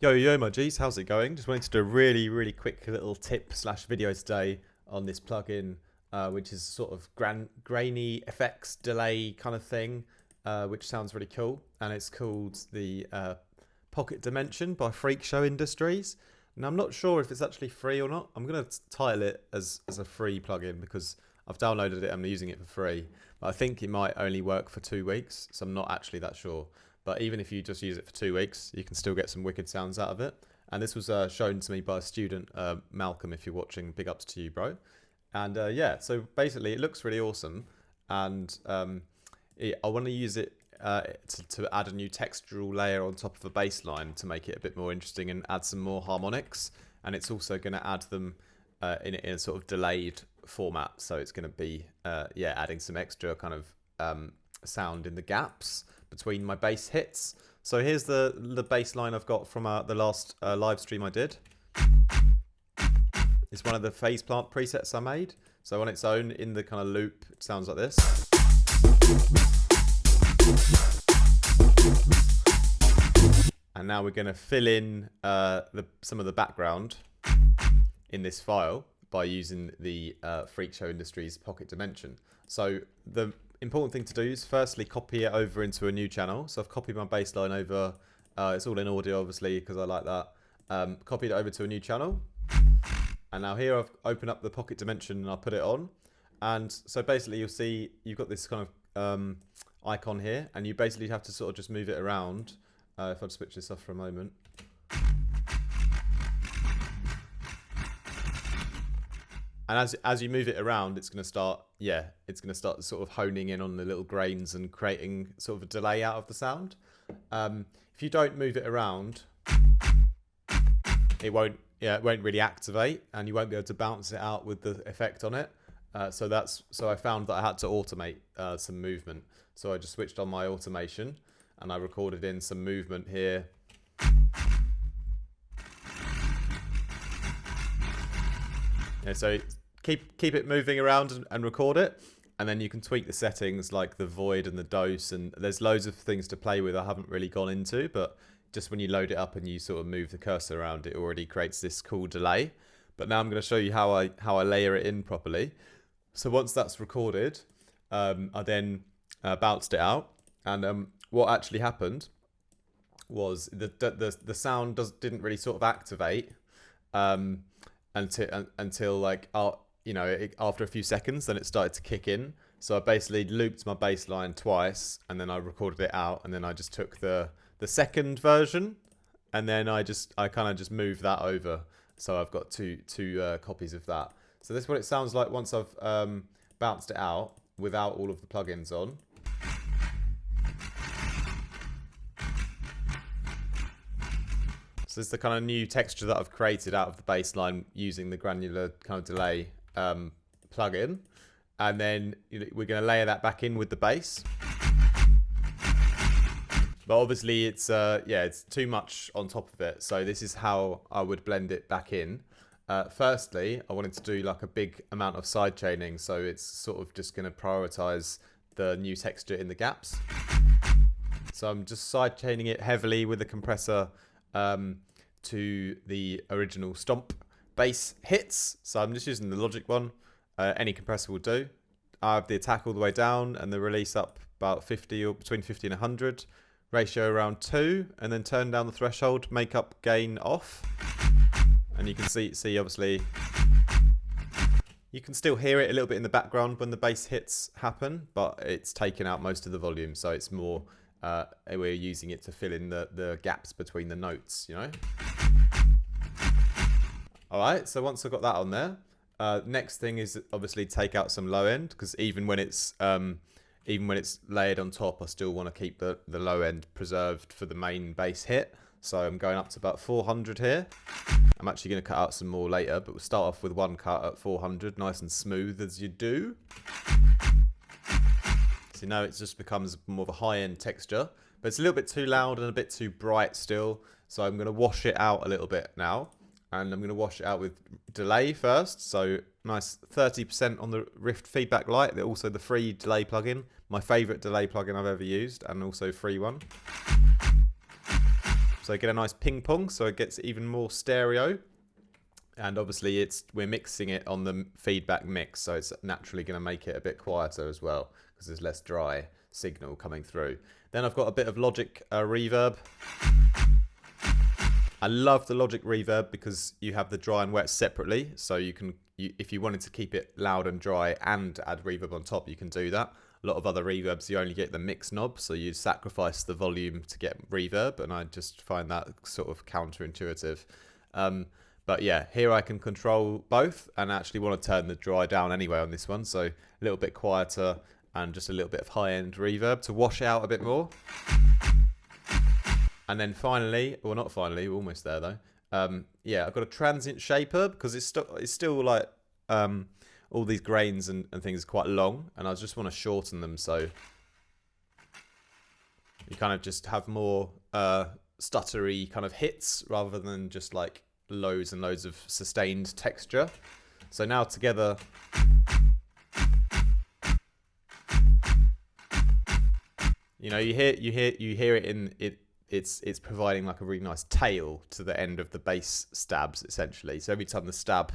Yo, my G's, how's it going? Just wanted to do a really quick little tip/video today on this plugin, which is sort of grainy effects delay kind of thing, which sounds really cool. And it's called the Pocket Dimension by Freakshow Industries. And I'm not sure if it's actually free or not. I'm going to title it as a free plugin because I've downloaded it and I'm using it for free. But I think it might only work for 2 weeks, so I'm not actually that sure. But even if you just use it for 2 weeks, you can still get some wicked sounds out of it. And this was shown to me by a student, Malcolm, if you're watching, big ups to you, bro. And yeah, so basically it looks really awesome. And I want to use it to add a new textural layer on top of a bass line to make it a bit more interesting and add some more harmonics. And it's also going to add them in a sort of delayed format. So it's going to be, adding some extra kind of sound in the gaps between my bass hits. So here's the bass line I've got from the last live stream I did. It's one of the phase plant presets I made. So on its own, in the kind of loop, it sounds like this. And now we're going to fill in some of the background in this file by using the Freakshow Industries Pocket Dimension. So the important thing to do is firstly copy it over into a new channel. So I've copied my bass line over, it's all in audio obviously because I like that. Copied it over to a new channel. And now here I've opened up the Pocket Dimension and I'll put it on. And so basically you'll see you've got this kind of icon here and you basically have to sort of just move it around. If I switch this off for a moment. And as you move it around, it's going to start, sort of honing in on the little grains and creating sort of a delay out of the sound. If you don't move it around, it won't really activate, and you won't be able to bounce it out with the effect on it. So I found that I had to automate some movement. So I just switched on my automation, and I recorded in some movement here. Yeah, so keep it moving around and record it, and then you can tweak the settings like the void and the dose, and there's loads of things to play with I haven't really gone into, but just when you load it up and you sort of move the cursor around, it already creates this cool delay. But now I'm going to show you how I layer it in properly. So once that's recorded, I then bounced it out, and what actually happened was the sound didn't really sort of activate until like after a few seconds, then it started to kick in. So I basically looped my bass line twice, and then I recorded it out, and then I just took the second version, and then I kind of just moved that over. So I've got two copies of that. So this is what it sounds like once I've bounced it out without all of the plugins on. So this is the kind of new texture that I've created out of the bass line using the granular kind of delay plugin. And then we're going to layer that back in with the bass. But obviously it's too much on top of it. So this is how I would blend it back in. Firstly, I wanted to do like a big amount of side chaining. So it's sort of just going to prioritize the new texture in the gaps. So I'm just side chaining it heavily with the compressor to the original stomp bass hits. So I'm just using the Logic one. Any compressor will do. I have the attack all the way down and the release up about 50 or between 50 and 100. Ratio around 2, and then turn down the threshold, make up gain off. And you can see obviously, you can still hear it a little bit in the background when the bass hits happen, but it's taken out most of the volume. So it's more, we're using it to fill in the gaps between the notes, you know? All right, so once I've got that on there, next thing is obviously take out some low end, because even when it's layered on top, I still want to keep the low end preserved for the main bass hit. So I'm going up to about 400 here. I'm actually going to cut out some more later, but we'll start off with one cut at 400, nice and smooth as you do. So now it just becomes more of a high-end texture, but it's a little bit too loud and a bit too bright still. So I'm going to wash it out a little bit now. And I'm going to wash it out with delay first. So nice 30% on the Rift Feedback Lite. Also the free delay plugin. My favorite delay plugin I've ever used, and also free one. So get a nice ping pong, so it gets even more stereo. And obviously we're mixing it on the feedback mix, so it's naturally going to make it a bit quieter as well, because there's less dry signal coming through. Then I've got a bit of Logic reverb. I love the Logic reverb because you have the dry and wet separately, so if you wanted to keep it loud and dry and add reverb on top, you can do that. A lot of other reverbs, you only get the mix knob, so you sacrifice the volume to get reverb, and I just find that sort of counterintuitive. But yeah, here I can control both, and I actually want to turn the dry down anyway on this one, so a little bit quieter and just a little bit of high-end reverb to wash out a bit more. And then finally, well, not finally, we're almost there though. Yeah, I've got a transient shaper because it's still like all these grains and things are quite long, and I just want to shorten them so you kind of just have more stuttery kind of hits rather than just like loads and loads of sustained texture. So now together, you know, you hear it in it. It's providing like a really nice tail to the end of the bass stabs, essentially. So every time the stab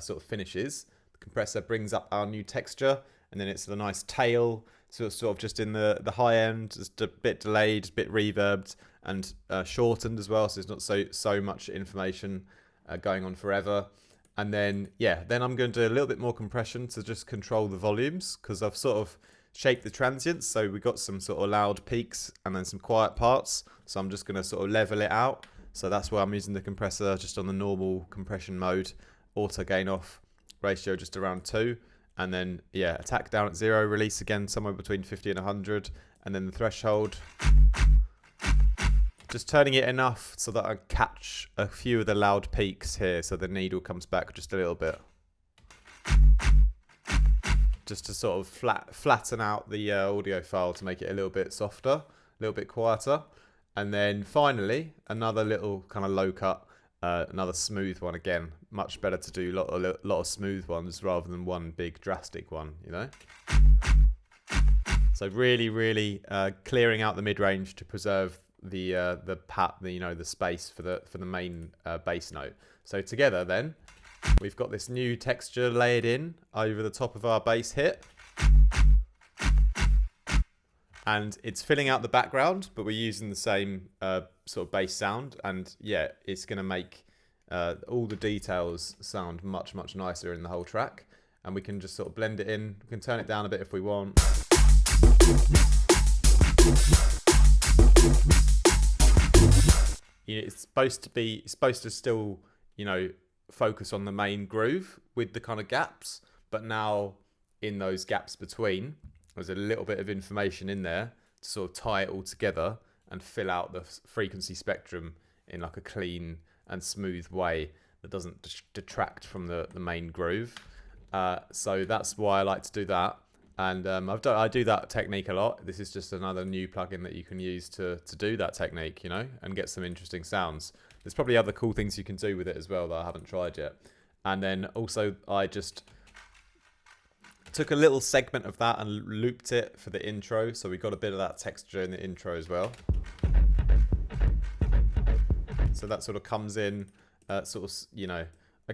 sort of finishes, the compressor brings up our new texture, and then it's the nice tail, so it's sort of just in the high end, just a bit delayed, a bit reverbed, and shortened as well, so it's not so much information going on forever. And then, yeah, then I'm going to do a little bit more compression to just control the volumes, because I've sort of shaped the transients, so we got some sort of loud peaks and then some quiet parts, so I'm just going to sort of level it out. So that's why I'm using the compressor just on the normal compression mode, auto gain off ratio just around 2, and then yeah, attack down at 0, release again somewhere between 50 and 100, and then the threshold, just turning it enough so that I catch a few of the loud peaks here, so the needle comes back just a little bit, just to sort of flatten out the audio file to make it a little bit softer, a little bit quieter. And then finally, another little kind of low cut, another smooth one again. Much better to do a lot of smooth ones rather than one big drastic one, you know? So really clearing out the mid-range to preserve the space for the main bass note. So together then, we've got this new texture layered in over the top of our bass hit. And it's filling out the background, but we're using the same sort of bass sound. And yeah, it's going to make all the details sound much nicer in the whole track. And we can just sort of blend it in. We can turn it down a bit if we want. You know, it's supposed to still, you know, focus on the main groove with the kind of gaps, but now in those gaps between, there's a little bit of information in there to sort of tie it all together and fill out the frequency spectrum in like a clean and smooth way that doesn't detract from the main groove. So that's why I like to do that. And I do that technique a lot. This is just another new plugin that you can use to do that technique, you know, and get some interesting sounds. There's probably other cool things you can do with it as well that I haven't tried yet. And then also I just took a little segment of that and looped it for the intro. So we got a bit of that texture in the intro as well. So that sort of comes in, sort of, you know,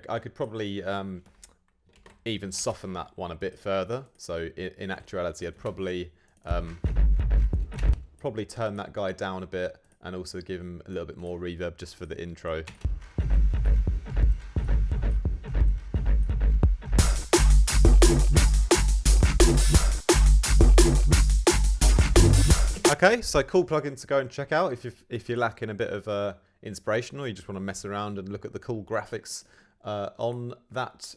I could probably even soften that one a bit further. So in actuality, I'd probably turn that guy down a bit and also give him a little bit more reverb just for the intro. Okay, so cool plugin to go and check out if you're lacking a bit of inspiration, or you just want to mess around and look at the cool graphics on that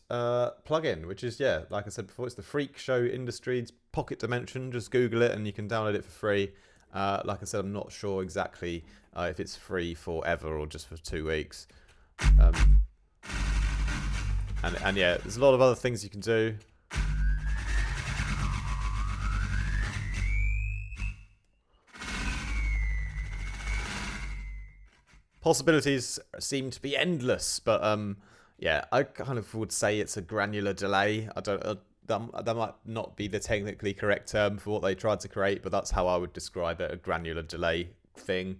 plugin, which is, yeah, like I said before, it's the Freakshow Industries Pocket Dimension. Just Google it and you can download it for free. Like I said, I'm not sure exactly if it's free forever or just for 2 weeks. And yeah, there's a lot of other things you can do. Possibilities seem to be endless, but yeah, I kind of would say it's a granular delay. I don't. That might not be the technically correct term for what they tried to create, but that's how I would describe it, a granular delay thing.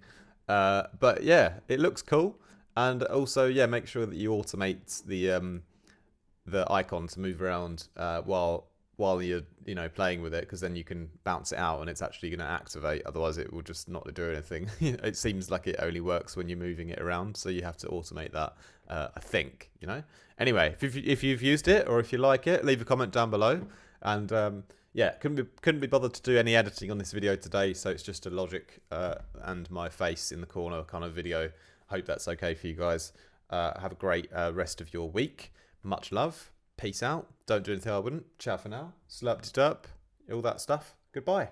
But yeah, it looks cool. And also, yeah, make sure that you automate the icon to move around while you're playing with it, because then you can bounce it out and it's actually going to activate. Otherwise, it will just not do anything. It seems like it only works when you're moving it around, so you have to automate that. I think. Anyway, if you've used it or if you like it, leave a comment down below. And yeah, couldn't be bothered to do any editing on this video today, so it's just a logic and my face in the corner kind of video. Hope that's okay for you guys. Have a great rest of your week. Much love. Peace out. Don't do anything I wouldn't. Ciao for now. Slurp it up. All that stuff. Goodbye.